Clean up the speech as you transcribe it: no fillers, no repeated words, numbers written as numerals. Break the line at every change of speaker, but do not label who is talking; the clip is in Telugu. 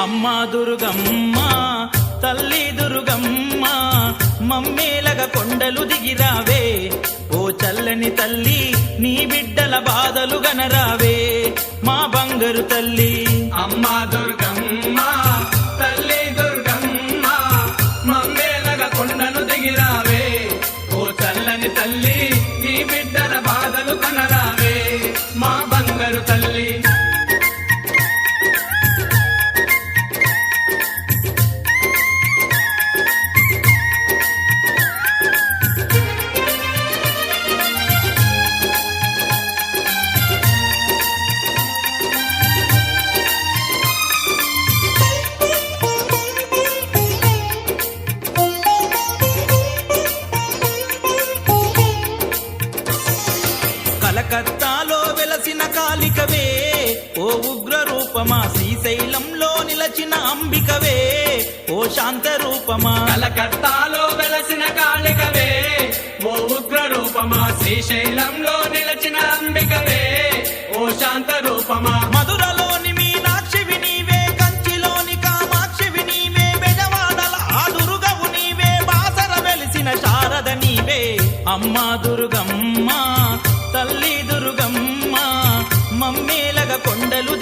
అమ్మా దుర్గమ్మ తల్లి దుర్గమ్మ మమ్మేలగ కొండలు దిగిరావే ఓ చల్లని తల్లి నీ బిడ్డల బాధలు గనరావే మా బంగారు తల్లి
అమ్మా దుర్గమ్మ తల్లి దుర్గమ్మ మమ్మేలగ కొండను దిగిరావే ఓ చల్లని తల్లి నీ బిడ్డల బాధలు కనరావే మా బంగారు తల్లి
కలకత్తాలో వెలసిన కాళికవే ఓ ఉగ్ర రూపమా శ్రీశైలంలో నిలచిన అంబికవే ఓ శాంత రూపమా
కలకత్తాలో వెలసిన కాళికవే ఓ ఉగ్ర రూపమా శ్రీశైలంలో నిలచిన అంబికవే ఓ శాంత రూపమా
మధురలోని మీనాక్షివి నీవే కంచిలోని కామాక్షివి నీవే బెజవాడల ఆ దుర్గవు నీవే బాసర వెలిసిన శారద నీవే అమ్మా దుర్గమ్మ తల్లి దుర్గమ్మ మమ్మేలగ కొండలు